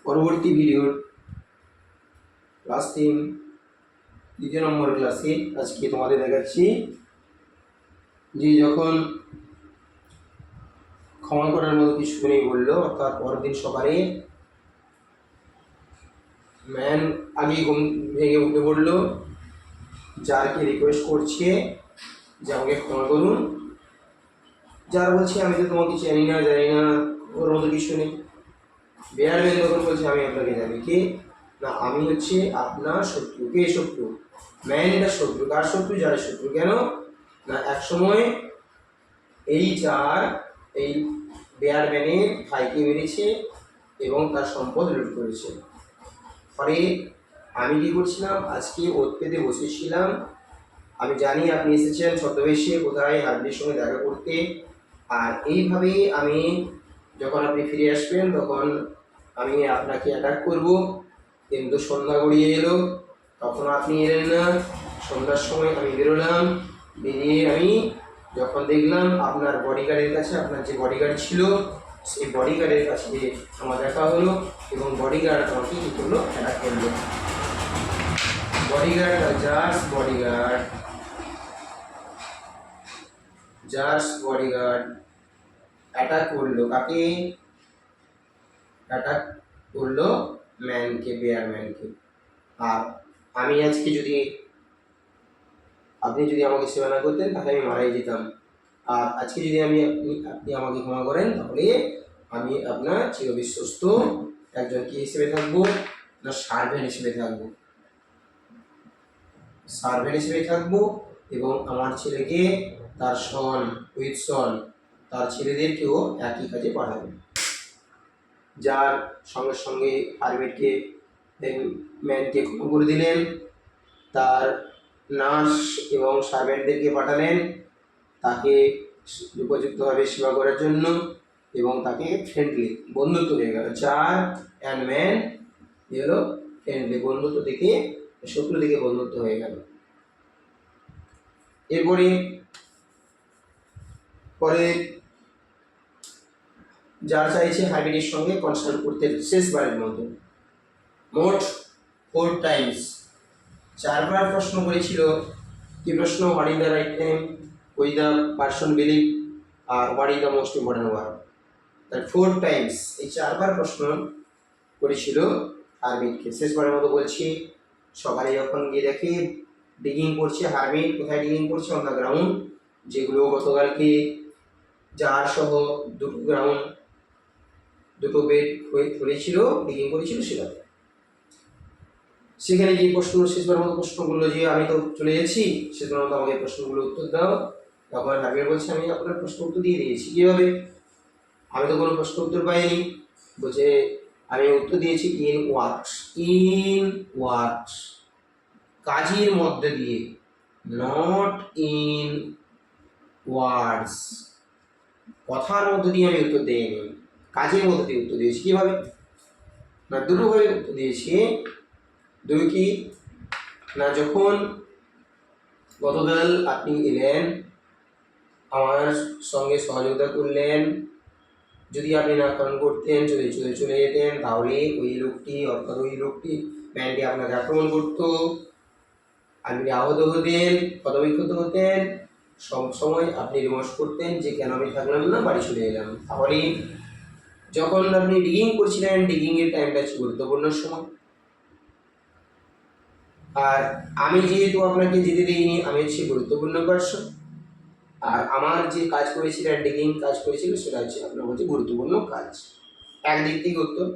পরবর্তী ভিডিওর ক্লাস 3 দ্বিতীয় নম্বর ক্লাসে আজকে তোমাদের দেখাচ্ছি যে যখন ক্ষমা করার মতো কিছু নেই বললো, অর্থাৎ পরের দিন সকালে ম্যান আগে ঘুম ভেঙে উঠে পড়লো, যারকে রিকোয়েস্ট করছে যে আমাকে ক্ষমা করুন। যার বলছে আমি তো তোমাকে জানি না ওর মতো কিছু নেই। বেয়ার ম্যান তখন বলছে আমি আপনাকে জানি। কে না, আমি হচ্ছে আপনার শত্রু। কে শত্রু? ম্যান এটা শত্রু। কার শত্রু? যার শত্রু। কেন না, এক সময় এই যার এই বেয়ার ম্যানের ভাইকে মেরেছে এবং তার সম্পদ লুট করেছে। ফলে আমি কী করছিলাম, আজকে ওত পেতে বসেছিলাম। আমি জানি আপনি এসেছেন ছদ্মবেশে কোথায় হার্বির সঙ্গে দেখা করতে, আর এইভাবেই আমি যখন আপনি ফিরে আসবেন তখন আমি আপনাকে অ্যাটাক করব। কিন্তু সন্ধ্যা গড়িয়ে এলো, তখন আপনি এলেন না। সন্ধ্যার সময় আমি বেরোলাম, বেরিয়ে আমি যখন দেখলাম আপনার বডিগার্ডের কাছে, আপনার যে বডিগার্ড ছিল সেই বডিগার্ডের কাছে আমার দেখা হলো এবং বডিগার্ড আমাকে কী করলো, অ্যাটাক করলো। বডিগার্ড জার্স বডিগার্ড অ্যাটাক করলো। কাকে অ্যাটাক করলো? ম্যানকে, বেয়ার ম্যানকে। আর আমি আজকে আপনি যদি আমাকে সেবা না করতেন তাহলে আমি মারাই যেতাম। আর আজকে যদি আপনি আমাকে ক্ষমা করেন তাহলে আমি আপনার চিরবিশ্বস্ত একজন কি হিসেবে থাকবো না, সার্ভেন্ট হিসেবে থাকবো এবং আমার ছেলেকে তার সন তার ছেলেদেরকেও একই কাজে পাঠাবে। যার সঙ্গে সঙ্গে হারমিটকে ম্যানকে ক্ষমা করে দিলেন, তার নার্স এবং সার্ভেন্টদেরকে পাঠালেন তাকে উপযুক্তভাবে সেবা করার জন্য এবং তাকে ফ্রেন্ডলি, বন্ধুত্ব হয়ে গেল। জার অ্যান্ড ম্যান হলো ফ্রেন্ডলি, বন্ধুত্ব থেকে শত্রু থেকে বন্ধুত্ব হয়ে গেল। এরপরে যার চাইছে হাইব্রিডের সঙ্গে কনসাল্ট করতে শেষবারের মতো। মোট 4 টাইমস, 4বার প্রশ্ন করেছিল। কি প্রশ্ন? What is the right time, with the person believe, আর what is the most important word. তার 4 টাইমস, এই 4বার প্রশ্ন করেছিল হারমিটকে। শেষবারের মতো বলছি, সকালে যখন গিয়ে দেখে ডিগিং করছে হারমিট। কোথায় ডিগিং করছে? অন দ্য গ্রাউন্ড, যেগুলো গতকালকে জার সহ দুটো বেড করেছিল, ডিগিং করেছিল সেটাতে। সেখানে যে শেষবার মতো প্রশ্ন করলো যে আমি তো চলে যাচ্ছি, শেষবার মতো আমাকে প্রশ্নগুলো উত্তর দাও। তখন হারমিট বলছে আমি আপনার প্রশ্ন উত্তর দিয়ে দিয়েছি। কীভাবে? আমি তো কোনো প্রশ্ন উত্তর পাইনি। বলছে আমি উত্তর দিয়েছি ইন ওয়ার্কস, কাজের মধ্যে দিয়ে, নট ইন ওয়ার্ডস, কথার মধ্যে দিয়ে আমি উত্তর দিইনি, কাজের মধ্যে দিয়ে উত্তর দিয়েছি। কীভাবে না, দুটোভাবে উত্তর দিয়েছি। দুই কি না, যখন গতকাল আপনি এলেন আমার সঙ্গে সহযোগিতা করলেন, যদি আপনি না পালন করতেন, চলে যেতেন, তাহলে ওই লোকটি ম্যানকে আপনাকে আক্রমণ করত, আপনি আহত হতেন, ক্ষতবিক্ষত হতেন। সব সময় আপনি রিমোর্স করতেন যে কেন আমি থাকলাম না, বাড়ি চলে এলাম। তাহলে যখন আপনি ডিগিং করছিলেন, ডিগিংয়ের টাইমটা হচ্ছে গুরুত্বপূর্ণ সময়। আর আমি যেহেতু আপনাকে যেতে দিইনি, আমি হচ্ছে গুরুত্বপূর্ণ পার্সন। আর আমার যে কাজ করেছিলেন, ডিগিং কাজ করেছিল, সেটা হচ্ছে আপনার কাছে গুরুত্বপূর্ণ কাজ। একদিক থেকে উত্তর।